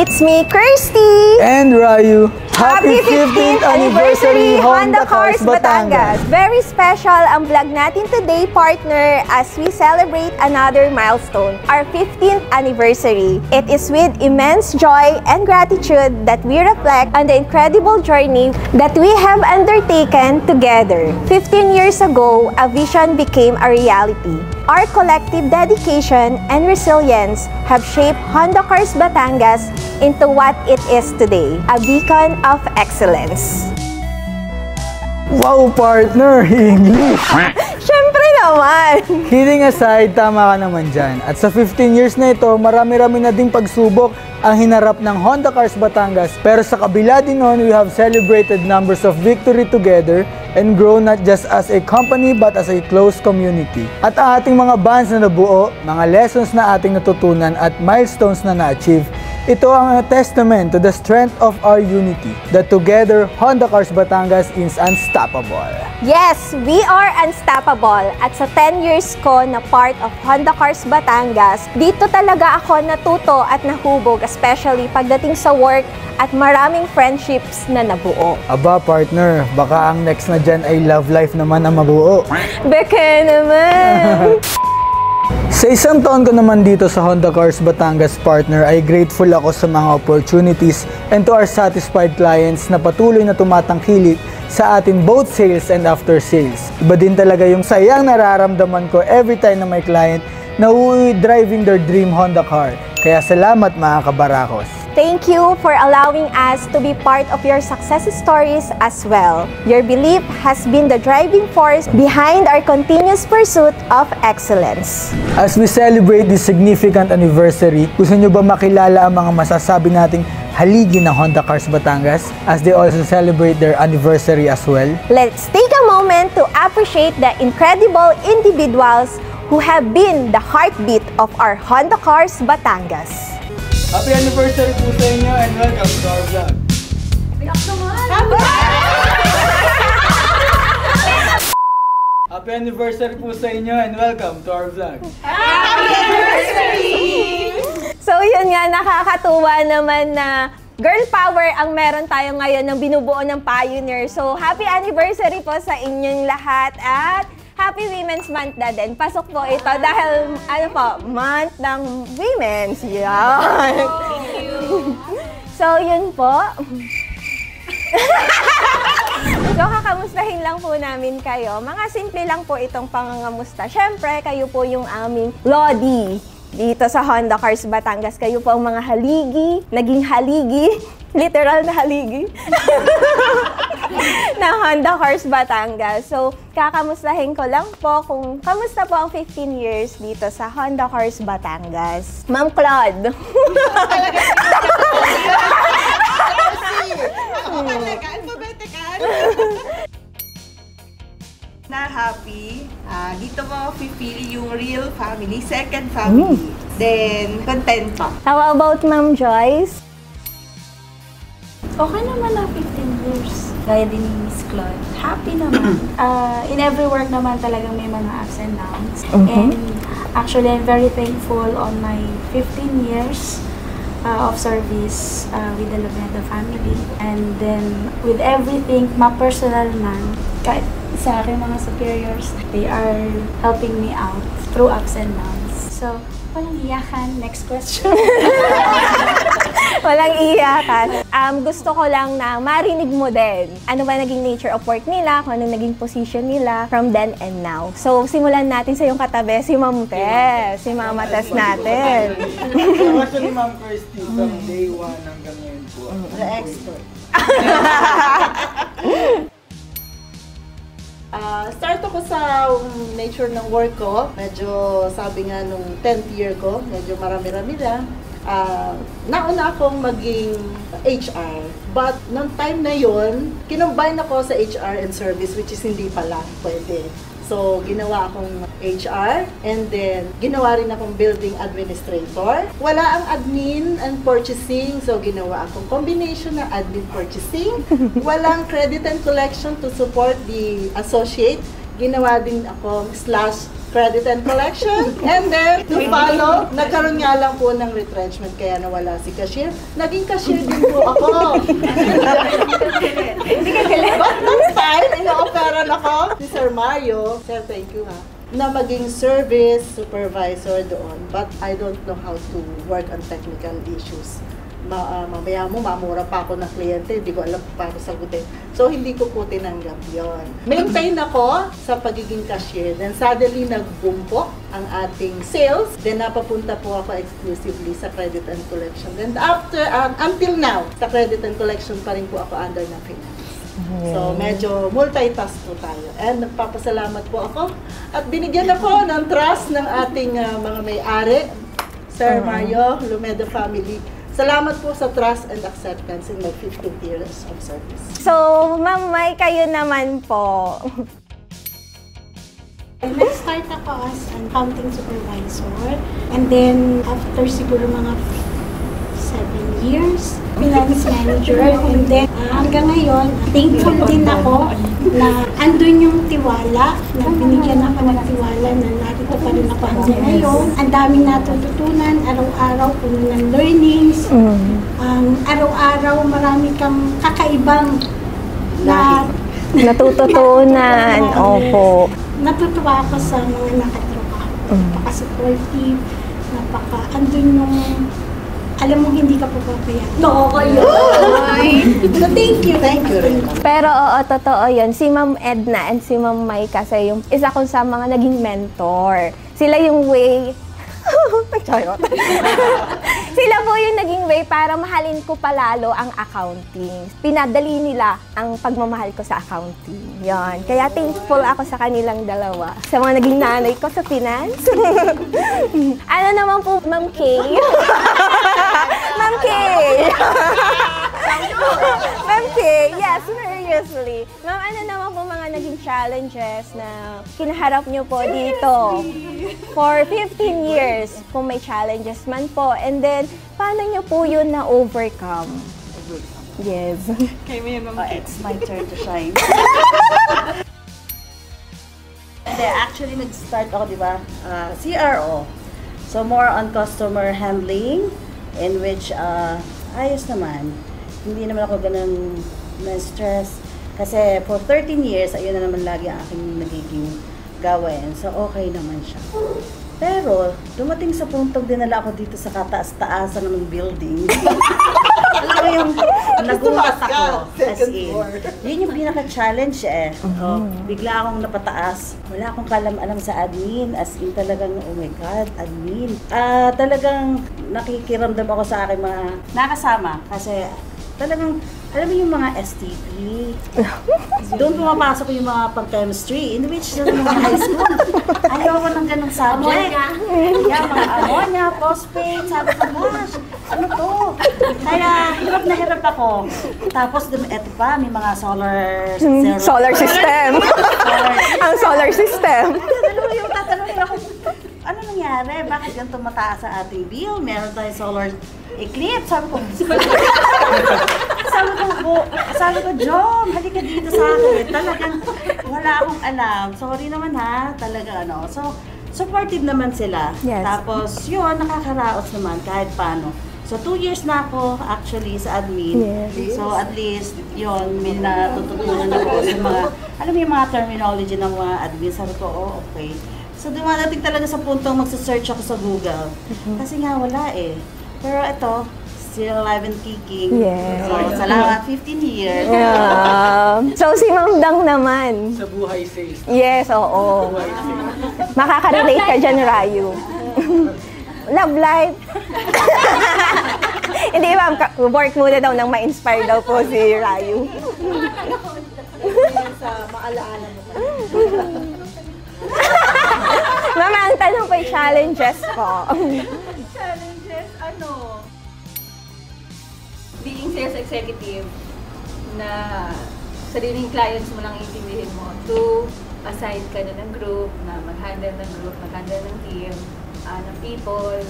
It's me, Kirsty! And Ryu. Happy 15th anniversary Honda Cars Batangas! Very special ang vlog natin today, partner, as we celebrate another milestone, our 15th anniversary. It is with immense joy and gratitude that we reflect on the incredible journey that we have undertaken together. 15 years ago, a vision became a reality. Our collective dedication and resilience have shaped Honda Cars Batangas into what it is today, a beacon of excellence. Wow, partner! English! Siyempre naman! Kidding aside, tama ka naman dyan. At sa 15 years na ito, marami-rami na ding pagsubok ang hinarap ng Honda Cars Batangas. Pero sa kabila din nun, we have celebrated numbers of victory together and grown not just as a company but as a close community. At ang ating mga bonds na nabuo, mga lessons na ating natutunan at milestones na na-achieve, ito ang testament to the strength of our unity. That together, Honda Cars Batangas is unstoppable. Yes, we are unstoppable. At sa 10 years ko na part of Honda Cars Batangas, dito talaga ako natuto at nahubog, especially pagdating sa work at maraming friendships na nabuo. Aba, partner, baka ang next na dyan ay love life naman ang mabuo. Beke naman! Sa isang taon ko naman dito sa Honda Cars Batangas, partner, ay grateful ako sa mga opportunities and to our satisfied clients na patuloy na tumatangkilik sa atin both sales and after sales. Iba din talaga yung sayang nararamdaman ko every time na may client na uuwi driving their dream Honda car. Kaya salamat mga kabarakos. Thank you for allowing us to be part of your success stories as well. Your belief has been the driving force behind our continuous pursuit of excellence. As we celebrate this significant anniversary, gusto nyo ba makilala ang mga masasabi nating haligi ng Honda Cars Batangas as they also celebrate their anniversary as well? Let's take a moment to appreciate the incredible individuals who have been the heartbeat of our Honda Cars Batangas. Happy anniversary po sa inyo and welcome to our vlog. Happy anniversary po sa inyo and welcome to our vlog. Happy anniversary! So yun nga, nakakatuwa naman na girl power ang meron tayo ngayon ng binubuo ng Pioneer. So happy anniversary po sa inyong lahat at Happy Women's Month na din. Pasok po ito dahil, ano po, month ng women's. Yan. Thank you. So, yun po. So, kakamustahin lang po namin kayo. Mga simple lang po itong pangangamusta. Siyempre, kayo po yung aming Lodi dito sa Honda Cars Batangas. Kayo po ang mga haligi, naging haligi, literal na haligi, na Honda Cars Batangas. So, kakamustahin ko lang po kung kamusta po ang 15 years dito sa Honda Cars Batangas. Ma'am Claude. Na happy, dito mo feel yung real family, second family. Then, content pa. How about Ma'am Joyce? Okay naman na 15 years. Gaya din ni Miss Claude. Happy naman. In every work naman talagang may mga ups and downs. And actually, I'm very thankful on my 15 years of service with the Lovenda family. And then, with everything, ma-personal man, kahit sa aking mga superiors, they are helping me out through ups and downs. So, walang iyakan. Next question. Walang iyakan. Gusto ko lang na marinig mo din. Ano ba naging nature of work nila, kung anong naging position nila from then and now. So, simulan natin sa yung katabi, si Ma'am Tess. Si Mama Tess natin. Actually, Ma'am Kirsty, from day 1 hanggang ngayon po. The expert. Start ako sa nature ng work ko. Medyo, sabi nga nung 10th year ko, medyo marami-rami lang. Nauna akong maging HR. But, nung time na yon, kinumbine ako sa HR and service, which is hindi pala pwede. So, ginawa akong HR and then ginawa rin akong building administrator. Wala ang admin and purchasing, so ginawa akong combination ng admin purchasing. Walang credit and collection to support the associate. Ginawa din akong credit and collection. And then, to follow, nagkaroon nga lang po ng retrenchment kaya nawala si cashier. Naging cashier din po ako. But next time, ino-offeran ako ni Sir Mario. Sir, thank you ha. Na maging service supervisor doon. But I don't know how to work on technical issues. Mamaya mo, mamura pa ako ng kliyente, hindi ko alam kung paano sagutin. So, hindi ko po tinanggap yun. Maintain ako sa pagiging cashier. Then, suddenly, nag-boom po ang ating sales. Then, napapunta po ako exclusively sa credit and collection. Then, after, until now, sa credit and collection pa rin po ako under na finance. So, medyo multitask po tayo. And nagpapasalamat po ako. At binigyan ako ng trust ng ating mga may-ari, Sir Mario, Lumeda family. Salamat po sa trust and acceptance in my 15 years of service. So, Ma'am Mai, kayo naman po. Nag-start ako as an accounting supervisor. And then, after siguro mga 7 years, finance manager. And then, hanggang ngayon, thankful din ako na andun yung tiwala, na binigyan ako ng tiwala na narito pa rin ako hanggang ngayon. Ang daming natututunan, araw-araw, puno ng learnings. Araw-araw, marami kang kakaibang na Natututunan. Opo. natutuwa ako sa mga nakatrabaho. Napaka-supportive, andun yung alam mo, hindi ka papabayaan. Oo, kayo. So, thank you. Thank you rin. Pero oo, totoo yun. Si Ma'am Edna and si Ma'am Mai kasi yung isa ko sa mga naging mentor. Sila yung way... Charot. Sila po yung naging way para mahalin ko palalo ang accounting. Pinadali nila ang pagmamahal ko sa accounting. Yan. Kaya thankful ako sa kanilang dalawa. Sa mga naging nanay ko sa finance. Ano naman po, Ma'am Kay? Ma'am Kay! Ma'am Kay, yes, seriously. Ma'am, ano naman po mga naging challenges na kinaharap niyo po dito? For 15 years, kung may challenges man po. And then, paano niyo po yun na-overcome? Yes. It's my turn to shine. Hindi, actually nag-start ako, di ba? CRO. So, more on customer handling, in which, ayos naman. Hindi naman ako ganun na-stress. Kasi for 13 years, ayun na naman lagi ang aking nagiging gawin. So, okay naman siya. Pero, dumating sa puntong dinala ako dito sa kataas-taasan ng building. Alam mo yung nagulat ako. As in. Yun yung pinaka-challenge eh. Bigla akong napataas. Wala akong kalam-alam sa admin. As in talagang, oh my God, admin. Talagang nakikiramdam ako sa aking mga nakasama. Kasi talagang, alam mo yung mga STP, doon pumapasok yung mga pang-chemistry, in which yung mga high school, ayoko ng ganong subject. Yeah, mga ammonia, phosphate, sabi ko, gosh, ano to? Kaya, hirap na hirap ako. Tapos, eto pa, may mga Solar system. Ang solar system. Tatanungin ako, ano nangyari? Bakit ganito mataas sa ating bill? Meron tayong solar eclipse. Sabi ko, Jom, halika dito sa akin. Talagang wala akong alam. Sorry naman ha, talaga ano. So, supportive naman sila. Yes. Tapos, yun, nakakaraos naman kahit paano. So, 2 years na ako actually sa admin. Yes. So, at least, yun, may natututunan ako sa mga, alam mo yung mga terminology ng mga admin. Sabi ko, oh, okay. So, dumadating talaga sa puntong magsa-search ako sa Google. Kasi nga, wala eh. Pero ito, still alive and kicking. Yes. So, salamat, 15 years. Yeah. So, si Ma'am Dang naman. Sa buhay sales. Yes, oo. Makaka-relate ka dyan, Rayu. Love life. Hindi, ma'am. Work muna daw nang ma-inspire daw po si Rayu. Sa maalaala mo. Ma'am, ang tanong ko yung challenges po. Challenges, being sales executive na sariling clients mo lang intindihin mo. 2, aside ka na ng group, na mag-handle ng group, mag-handle ng team, ng people,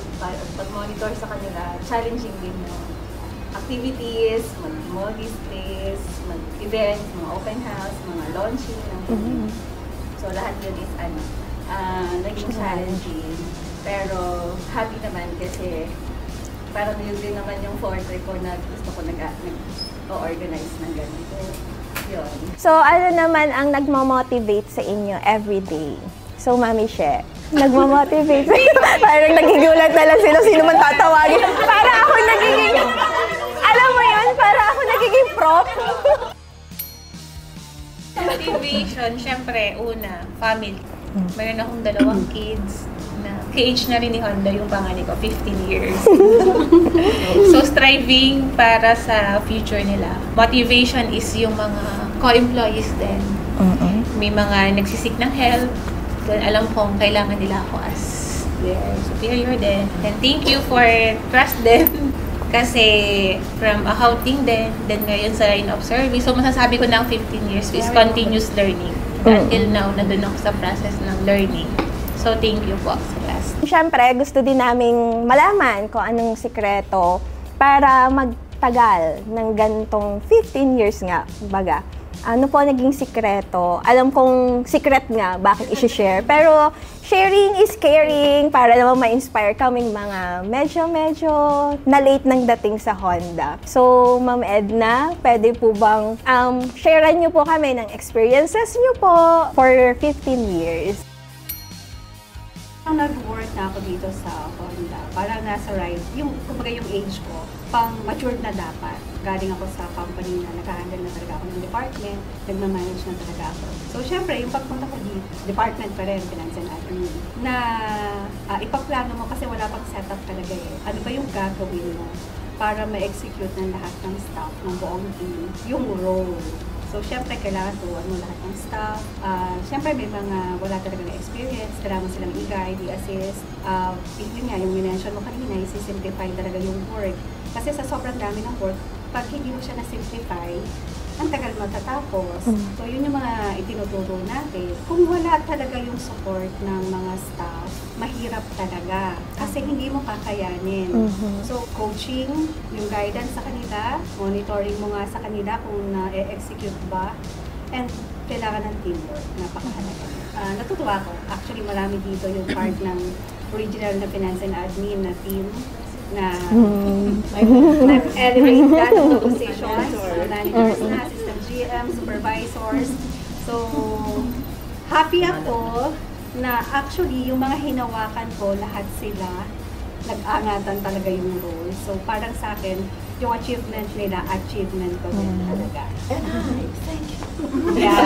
pag-monitor sa kanila, challenging din yung activities, mag-mall displays, mag-events, mga open house, mga launching ng So lahat yun is naging challenging. Pero happy naman kasi parang yun din naman yung forte ko na gusto ko nag-organize ng ganito. Yun. So, ano naman ang nagmamotivate sa inyo everyday? So, Mami She, nagmamotivate sa inyo. Parang nagigulat na lang sila sino man tatawagin. Para ako nagiging, alam mo yun, para ako nagiging prop. Motivation, syempre, una, family. Mayroon akong 2 kids na ka-age na rin ni Honda yung panganay ko, 15 years. So, striving para sa future nila. Motivation is yung mga co-employees din. May mga nagsisik ng help. Doon alam kong kailangan nila ako as their superior din. And thank you for trust din. Kasi from accounting din, then ngayon sa line of service. So, masasabi ko na ang 15 years is continuous learning. Until now, nandun ako sa process ng learning. So, thank you po sa class. Siyempre, gusto din naming malaman kung anong sikreto para magtagal ng gantong 15 years nga, baga. Ano po naging sikreto? Alam kong secret nga, bakit isi-share. Pero sharing is caring para naman ma-inspire kaming mga medyo na-late nang dating sa Honda. So, Ma'am Edna, pwede po bang sharean niyo po kami ng experiences niyo po for 15 years? Nung nag-work na ako dito sa Honda, parang nasa right, yung age ko, pang matured na dapat. Galing ako sa company na nag-handle na talaga ako ng department, nagmamanage na talaga ako. So, syempre, yung pagpunta ko dito, department pa rin, finance and admin, na ipaplano mo kasi wala pang setup talaga eh. Ano ba yung gagawin mo para ma-execute ng lahat ng staff, ng buong team, yung role. So, syempre, kailangan tuwan mo lahat ng staff. Syempre, may mga wala talaga na experience. Kailangan mo silang i-guide, i-assist. Yun nga, yung minention mo kanina, i-simplify talaga yung work. Kasi sa sobrang dami ng work, pag hindi mo siya na-simplify, ang tagal matatapos. So, yun yung mga itinuturo natin. Kung wala talaga yung support ng mga staff, mahirap talaga. Kasi hindi mo kakayanin. So, coaching, yung guidance sa kanila, monitoring mo nga sa kanila kung na-execute ba, and kailangan ng teamwork. Napakahalaga. Natutuwa ko. Actually, marami dito yung part ng original na finance and admin na team na nag-elevate that to positions, managers na, assistant GM, supervisors. So, happy ako na actually yung mga hinawakan ko, lahat sila nag-angatan talaga yung role. So, parang sa akin, yung achievement nila, achievement ko din talaga. Thank you. Yeah.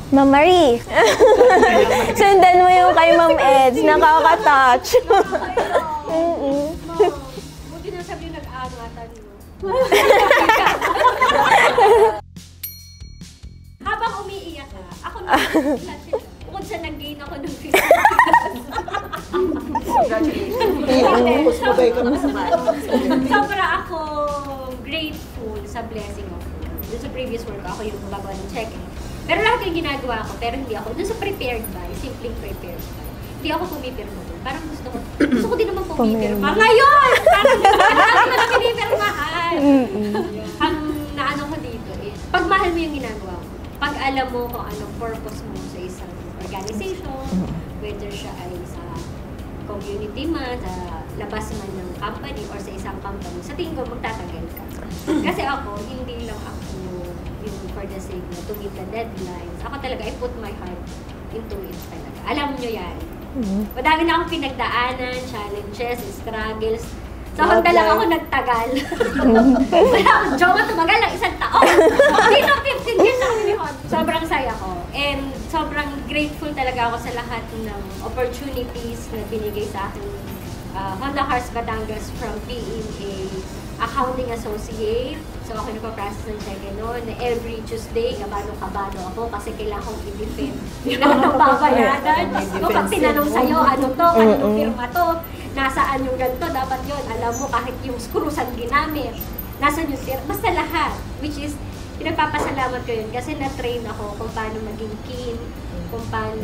Ma'am Marie, sundan mo yung kay Ma'am Eds, nakaka-touch. Buti na sabi yung nag-aangatan mo. Habang umiiyak ka, ako na, bukod sa nag-gain ako ng 50 Congratulations. Sobra ako grateful sa blessing of God. Doon sa previous work, ako yung gumagawa ng check-in. Pero lahat yung ginagawa ko, pero hindi ako. Doon sa prepared by, simpleng prepared by. Hindi ako pumipirma doon. Parang gusto ko din naman pumipirma. Ngayon! Parang hindi mo na pinipirmahan. Ang naano ko dito is, pagmahal mo yung ginagawa mo, pag alam mo kung anong purpose mo sa isang organization, whether siya ay sa community man, sa labas man ng company or sa isang company, sa tingin ko magtatagal ka. Kasi ako, hindi lang ako yung for the sake na to meet the deadlines. Ako talaga, I put my heart into it talaga. Alam nyo yan. Madami na akong pinagdaanan, challenges, struggles. Sa Honda lang ako nagtagal. Wala akong jowa, tumagal lang 1 taon. Dito 15 years ako ni Honda. Sobrang saya ko. And sobrang grateful talaga ako sa lahat ng opportunities na binigay sa akin Honda Cars Batangas from being a accounting associate. So ako nagpa-process ng check-in noon. Every Tuesday, kabado ako kasi kailangan kong i-defend. Kailangan ng babayaran. So pag tinanong sa'yo, ano to, anong firma to, nasaan yung ganito, dapat yun. Alam mo, kahit yung screw saan ginamit, nasan yung firma. Basta lahat. Which is, pinagpapasalamat ko yun kasi na-train ako kung paano maging keen, kung paano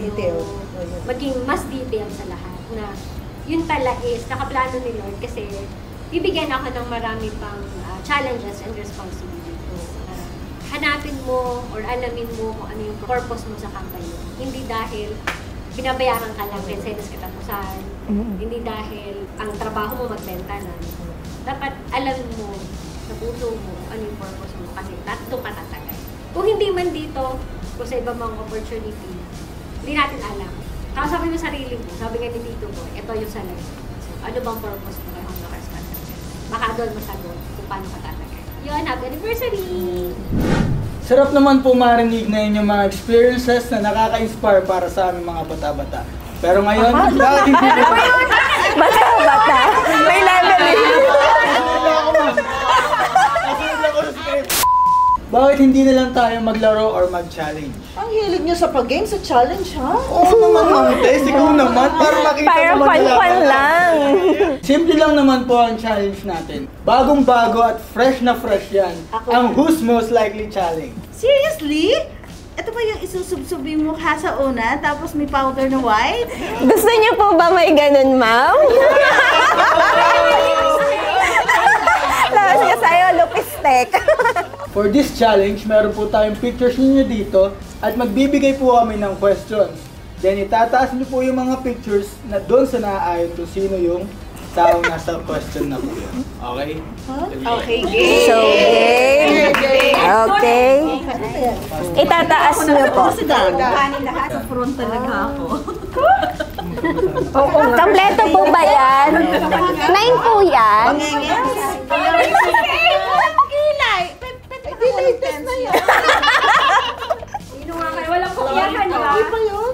maging mas detail sa lahat. Na yun pala is, nakaplano ni Lord kasi bibigyan ako ng marami pang challenges and responsibilities. hanapin mo or alamin mo kung ano yung purpose mo sa company. Hindi dahil binabayaran ka lang, pensenas katapusan. Hindi dahil ang trabaho mo magbenta na. Dapat alam mo sa puso mo ano yung purpose mo kasi doon ka tatagal. Kung hindi man dito, kung sa ibang mga opportunity, hindi natin alam. Sabi mo sarili mo, sabi nga ni Tito ko, ito yung sa life. So, ano bang purpose mo kay Honda Cars Batangas? Baka doon masagot kung paano ka tatagal. Yun, happy anniversary! Sarap naman po marinig na inyong mga experiences na nakaka-inspire para sa aming mga bata-bata. Pero ngayon, bakit hindi po Bata-bata. May level bakit hindi na lang tayo maglaro or mag-challenge? Ang hilig niyo sa pag-game, sa challenge, ha? Oo naman, Ma'am Tess. Ikaw naman, para makita Para naman fun-fun lang. Simple lang naman po ang challenge natin. Bagong-bago at fresh na fresh yan. Ang Who's Most Likely Challenge. Seriously? Ito ba yung isusubsub yung mukha sa una, tapos may powder na white? Gusto niyo po ba may ganun, ma'am? Tapos niya sa'yo, lupistek. For this challenge, meron po tayong pictures ninyo dito at magbibigay po kami ng questions. Then itataas niyo po yung mga pictures na doon sa naaayon kung sino yung taong nasa question na po yun. Okay? Okay, game. So, game. Okay. Itataas niyo po. Kanin lahat sa front talaga ako. Kompleto po ba yan? 9 po yan? Latest na yan. Walang kopyahan, ha?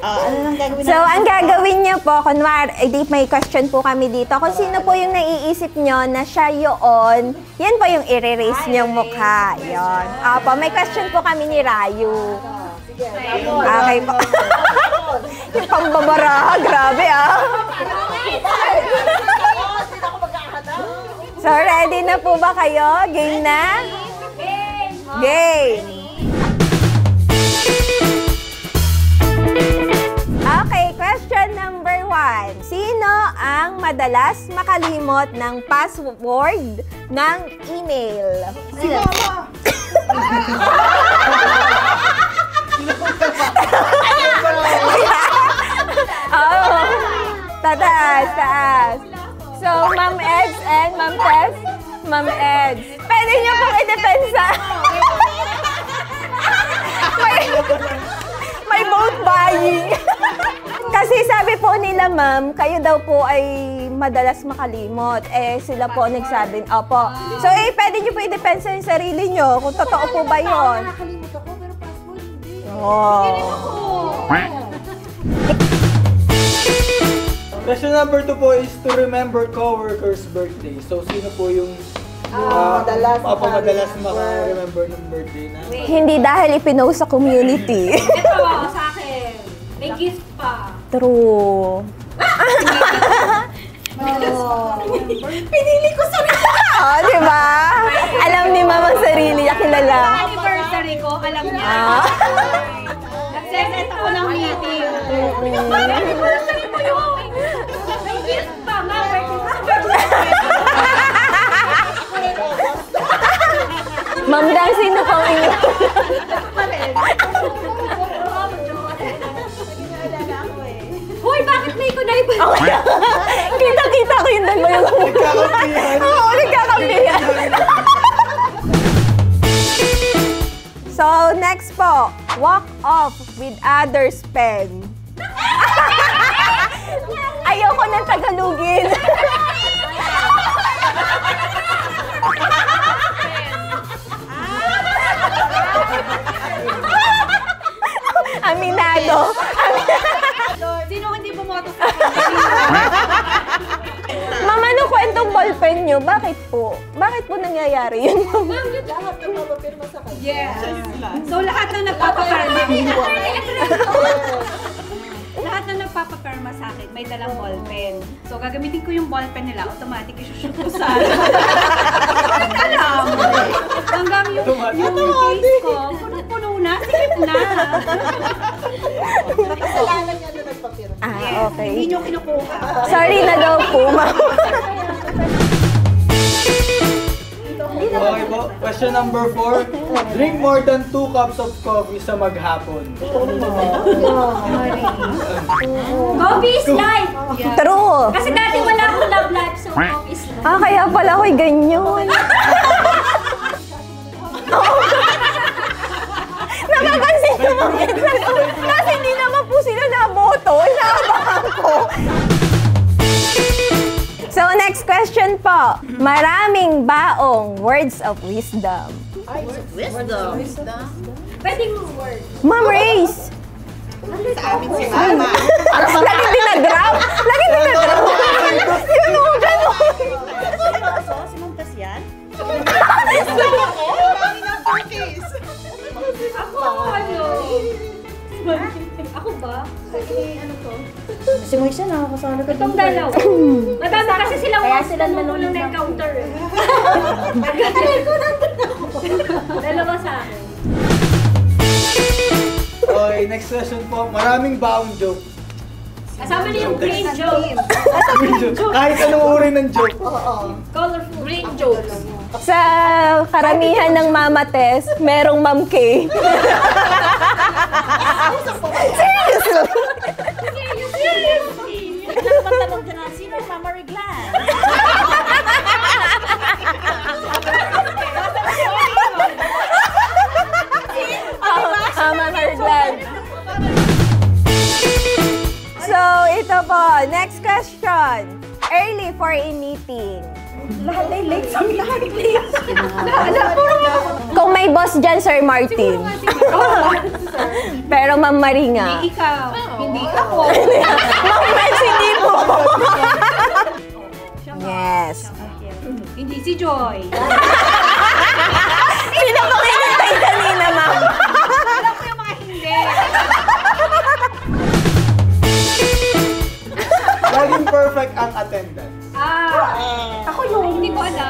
Ano nang gagawin So, ang gagawin niyo po, kunwari, may question po kami dito. Kung sino po yung naiisip nyo na siya yun, yan po yung i-erase niyong mukha. Yun. Opo, may question po kami ni Rayu. Okay po. Yung pambabaraha, grabe ah. So, ready na po ba kayo? Game na? Game! Okay, question number 1. Sino ang madalas makalimot ng password ng email? Si Mama! Oh, taas. So, Ma'am Eds and Ma'am Tess? Ma'am Eds. Pwede niyo pong i-depensa. May vote buying. Kasi sabi po nila, ma'am, kayo daw po ay madalas makalimot. Sila po nagsabi, opo. So, pwede niyo po i-depensa yung sarili niyo kung totoo po ba yun. Nakalimut ako, pero password hindi. Oh. Question number 2 po is to remember coworkers' birthday. So, sino po yung madalas maka-remember ng birthday na? Hindi dahil ipinost sa community. Ito, sa akin. May gift pa. True. Pinili ko sa Oh, di ba? Alam ni Mama ang sarili niya, kilala. anniversary ko, alam niya. Nag-set ako ng meeting. Anniversary mo yun! May gift pa, ma. Ma'am Dan, sino pang inyo? Hoy, bakit may kunay ba? Kita-kita ko yung dalawa yung Nagkakampihan. Oo, nagkakampihan. So, next po. Walk off with others' pen. Ayoko ng Tagalogin. Aminado. Sino hindi bumoto sa akin? Ma'am, ano kwentong ballpen nyo? Bakit po? Bakit po nangyayari yun? Lahat ng mapapirma sa kanya. Yes. So, lahat na nagpapaperma. Lahat na nagpapaperma sa akin, may dalang ballpen. So, gagamitin ko yung ballpen nila, automatic isushoot ko sa... Alam! Hanggang yung case ko, puno na, sikip na. Kasalanan niya na nagpapirma. Okay. Hindi nyo kinukuha. Sorry na daw po, ma'am. Okay po. Question number 4. Drink more than 2 cups of coffee sa maghapon. Coffee is life! True. Kasi dati wala akong love life, so coffee is life. Kaya pala ako'y ganyan. Napapansin ko mo. Kasi hindi naman po sila naboto. Inaabahan ko. So, next question po. Maraming baong words of wisdom. Wisdom. Pwedeng word. Ma'am Race! Sa amin si Mama. Lagi dinadrap! Lagi dinadrap! Sino mo gano'n? Si Ma'am Tas yan? Ako ba? Si Moisa nakakasala ka Itong dalaw. Madami kasi silang Kaya words sila na nanonood nung ng encounter eh. Nagkakalit ko nandun ako. Dalawa sa akin. Okay, next question po. Maraming baong joke. Kasama niyo yung green joke. Kahit anong uri ng joke. Colorful. Green jokes. Sa karamihan ng Mama Tess, merong Ma'am K. Seriously? Nagpatanong dyan na, sino ang Mama Reglan? Mama Reglan. So, ito po. Next question. Early for a meeting. Lahat ay late sa amin. Lahat late. Kung may boss dyan, Sir Martin. Pero Ma'am Maringa. Hindi ikaw. Hindi ako. Ma'am Max, hindi po. Yes. Hindi si Joy. Sino pong hinintay kanina, Ma'am? Alam ko yung mga hindi. Laging perfect ang attendance. Ako yung hindi ko alam.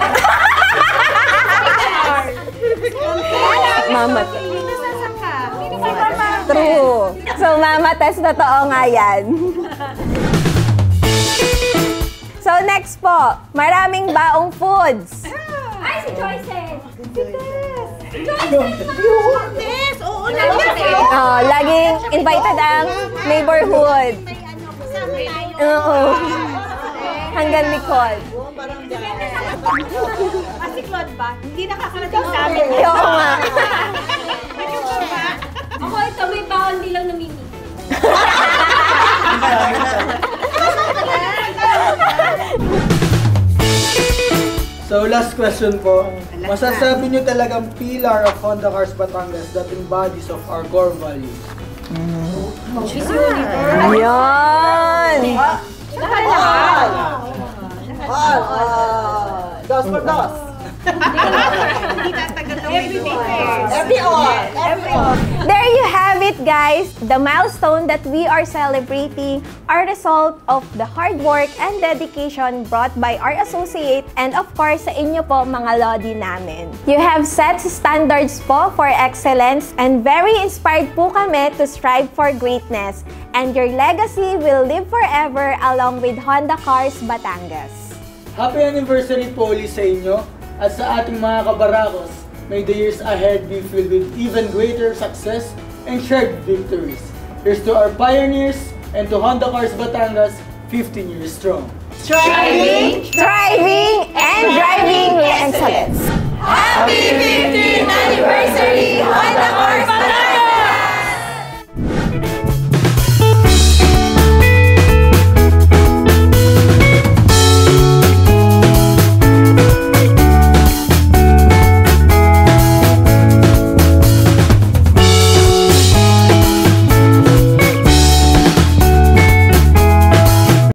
Mama. Hindi nasasaka. Hindi ko mama. True. So, Mama Tess, totoo nga yan. So, next po. Maraming baong foods. Ay, si Joyce. Oo, Laging invited ang neighborhood. Oo. Hanggang Nicole. Si Claude ba? Hindi nakakarating sa amin. Oo nga. Ako ito, may baon nilang namimili. So last question po. Masasabi niyo talagang pillar of Honda Cars Batangas that embodies of our core values. Yan! Dos for dos. There you have it, guys. The milestone that we are celebrating are result of the hard work and dedication brought by our associate and of course sa inyo po mga lodi namin. You have set standards po for excellence and very inspired po kami to strive for greatness and your legacy will live forever along with Honda Cars Batangas. Happy anniversary po ulit sa inyo at sa ating mga kabarakos. May the years ahead be filled with even greater success and shared victories. Here's to our pioneers and to Honda Cars Batangas, 15 years strong. Striving, and driving excellence.